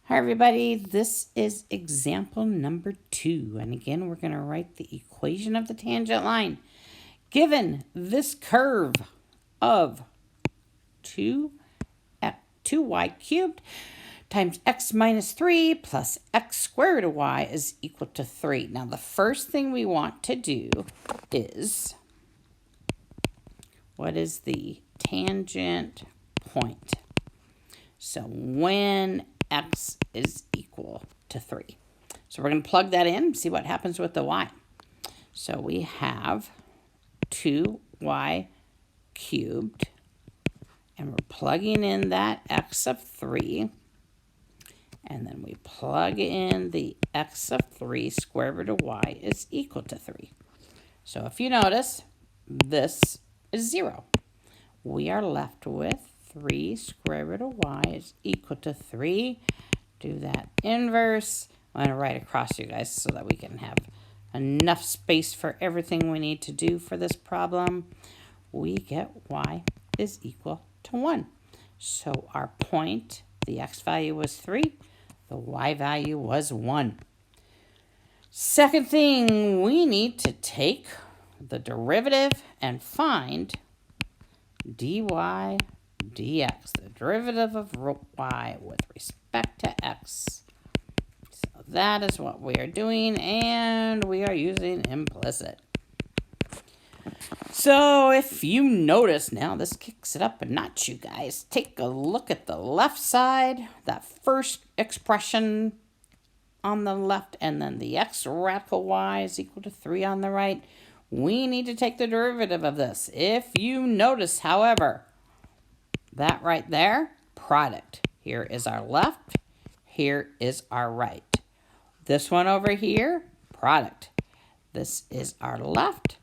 Hi everybody, this is example number 2. And again, we're going to write the equation of the tangent line. Given this curve of 2y cubed times x minus 3 plus x squared of y is equal to 3. Now the first thing we want to do is, what is the tangent point? So when x is equal to 3. So we're going to plug that in, see what happens with the y. So we have 2y cubed, and we're plugging in that x of 3, and then we plug in the x of 3 square root of y is equal to 3. So if you notice, this is 0. We are left with 3 square root of y is equal to 3. Do that inverse. I'm going to write across, you guys, so that we can have enough space for everything we need to do for this problem. We get y is equal to 1. So our point, the x value was 3. The y value was 1. Second thing, we need to take the derivative and find dy dx, the derivative of y with respect to x. So that is what we are doing, and we are using implicit. So if you notice now, this kicks it up a notch, you guys. Take a look at the left side, that first expression on the left, and then the x radical y is equal to 3 on the right. We need to take the derivative of this. If you notice, however, that right there, product. Here is our left. Here is our right. This one over here, product. This is our left.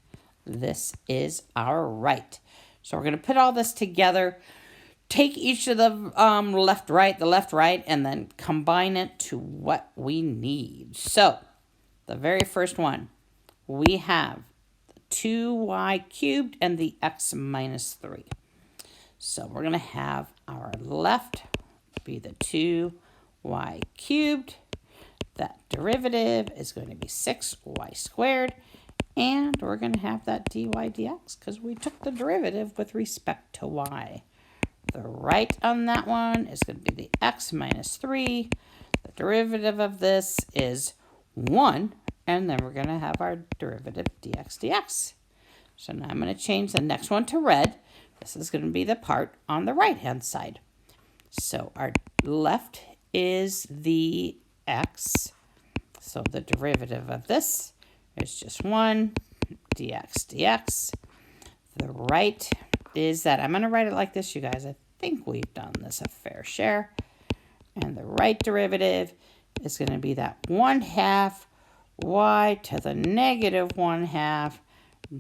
This is our right. So we're going to put all this together. Take each of the left, right, and then combine it to what we need. So the very first one, we have 2y cubed and the x minus 3. So we're going to have our left be the 2y cubed. That derivative is going to be 6y squared. And we're going to have that dy dx because we took the derivative with respect to y. The right on that one is going to be the x minus 3. The derivative of this is 1. And then we're going to have our derivative dx dx. So now I'm going to change the next one to red. This is going to be the part on the right-hand side. So our left is the x. So the derivative of this is just 1 dx dx. The right is that. I'm going to write it like this, you guys. I think we've done this a fair share. And the right derivative is going to be that 1/2 y to the negative 1/2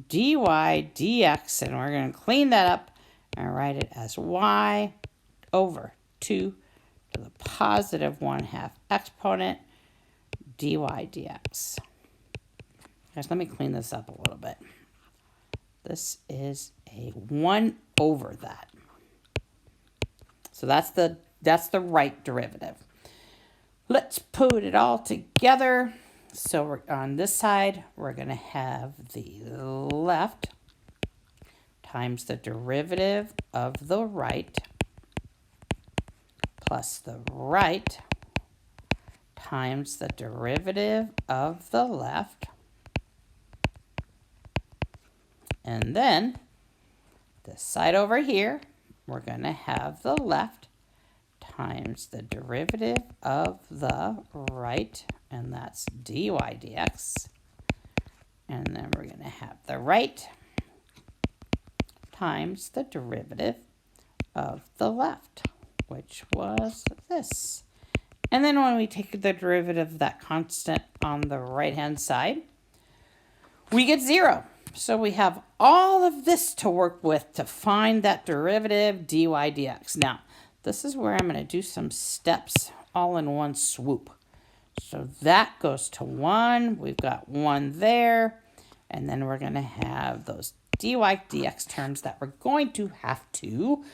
dy dx. And we're going to clean that up and write it as y over 2 to the positive 1/2 exponent dy dx. Guys, let me clean this up a little bit. This is a 1 over that. So that's the right derivative. Let's put it all together. So we're, on this side, we're going to have the left times the derivative of the right plus the right times the derivative of the left. And then this side over here, we're going to have the left times the derivative of the right, and that's dy dx. And then we're going to have the right times the derivative of the left, which was this. And then when we take the derivative of that constant on the right-hand side, we get 0. So we have all of this to work with to find that derivative dy dx. Now, this is where I'm going to do some steps all in one swoop. So that goes to 1. We've got 1 there. And then we're going to have those dy dx terms that we're going to have to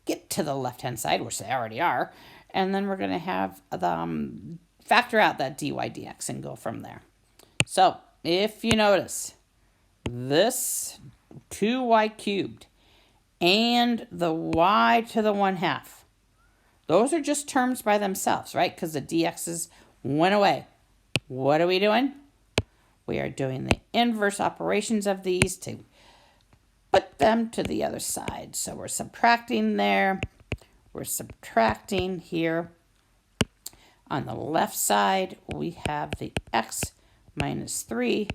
get to the left-hand side, which they already are. And then we're going to have the factor out that dy dx and go from there. So if you notice, this 2y cubed and the y to the 1/2, those are just terms by themselves, right? Because the dx's went away. What are we doing? We are doing the inverse operations of these to put them to the other side. So we're subtracting there. We're subtracting here. On the left side, we have the x minus 3,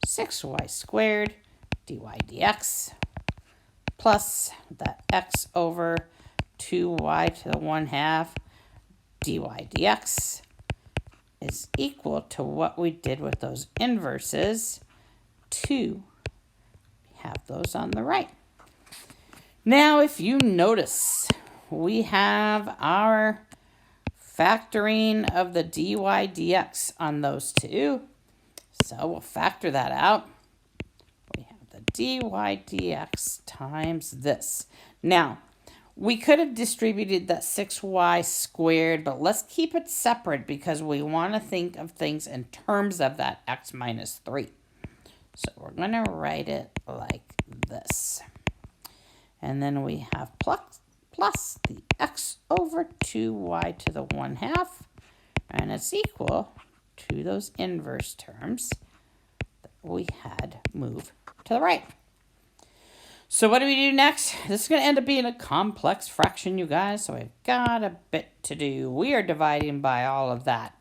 6y squared, dy dx, plus that x over 2y to the 1/2 dy dx is equal to what we did with those inverses, 2. Have those on the right. Now, if you notice, we have our factoring of the dy dx on those two. So we'll factor that out. We have the dy dx times this. Now, we could have distributed that 6y squared, but let's keep it separate because we want to think of things in terms of that x minus 3. So we're going to write it like this. And then we have plus the x over 2y to the 1/2, and it's equal to those inverse terms that we had moved to the right. So what do we do next? This is going to end up being a complex fraction, you guys, so we've got a bit to do. We are dividing by all of that.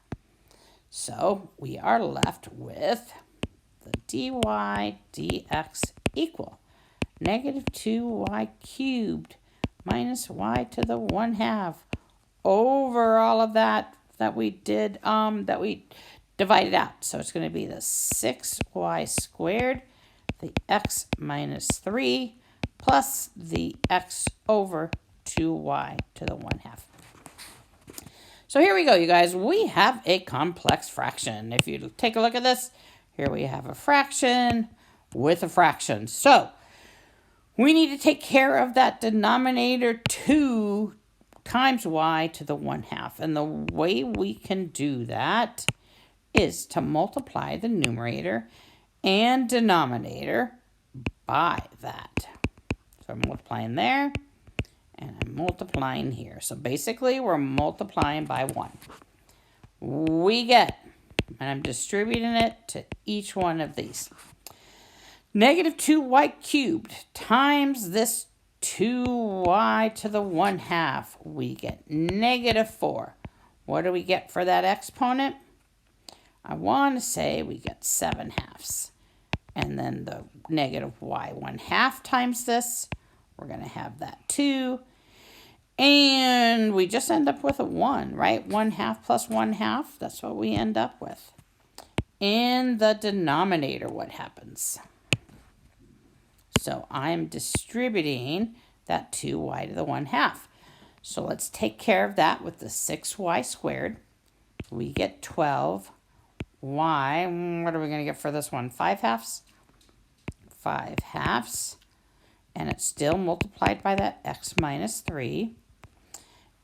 So we are left with the dy dx equal negative 2y cubed minus y to the 1/2 over all of that we did, that we divided out. So it's going to be the 6y squared, the x minus 3, plus the x over 2y to the 1/2. So here we go, you guys. We have a complex fraction. If you take a look at this, here we have a fraction with a fraction. So we need to take care of that denominator 2 times y to the 1/2. And the way we can do that is to multiply the numerator and denominator by that. So I'm multiplying there, and I'm multiplying here. So basically, we're multiplying by 1. We get, and I'm distributing it to each one of these, negative 2y cubed times this 2y to the 1/2. We get negative 4. What do we get for that exponent? I want to say we get 7/2. And then the negative y 1/2 times this, we're going to have that 2. And we just end up with a 1, right? 1/2 plus 1/2, that's what we end up with. In the denominator, what happens? So I'm distributing that 2y to the 1/2. So let's take care of that with the 6y squared. We get 12. Y, what are we going to get for this one? 5/2? 5/2. And it's still multiplied by that x minus 3.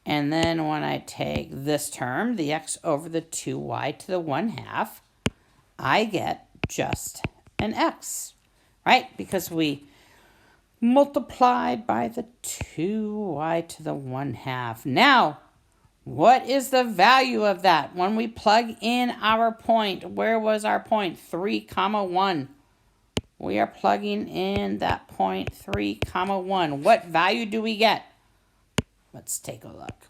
And then when I take this term, the x over the 2y to the 1/2, I get just an x, right? Because we multiplied by the 2y to the 1/2. Now, what is the value of that? When we plug in our point, where was our point? 3, 1. We are plugging in that point 3, 1. What value do we get? Let's take a look.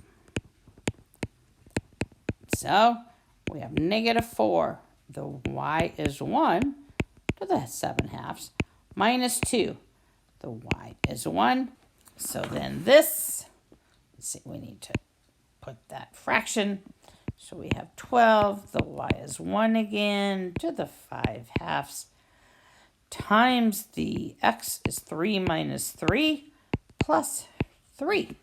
So we have negative 4. The y is 1 to the 7/2 minus 2. The y is 1. So then this, let's see, we need to put that fraction. So we have 12. The y is 1 again to the 5/2 times the x is 3 minus 3 plus 3.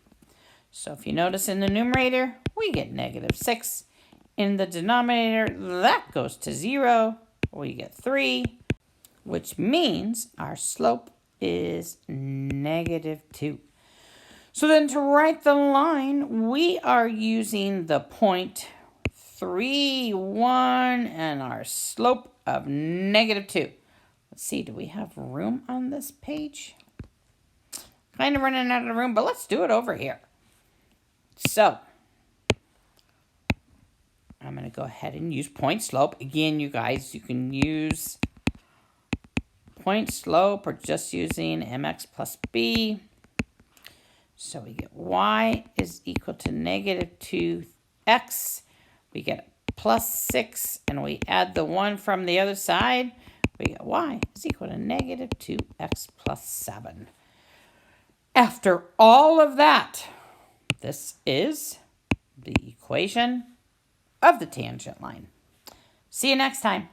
So if you notice in the numerator, we get negative 6. In the denominator, that goes to 0. We get 3, which means our slope is negative 2. So then to write the line, we are using the point 3, 1, and our slope of -2. Let's see, do we have room on this page? Kind of running out of room, but let's do it over here. So I'm going to go ahead and use point slope. Again, you guys, you can use point slope or just using mx plus b. So we get y is equal to -2x. We get +6, and we add the 1 from the other side. We get y is equal to -2x plus 7. After all of that, this is the equation of the tangent line. See you next time.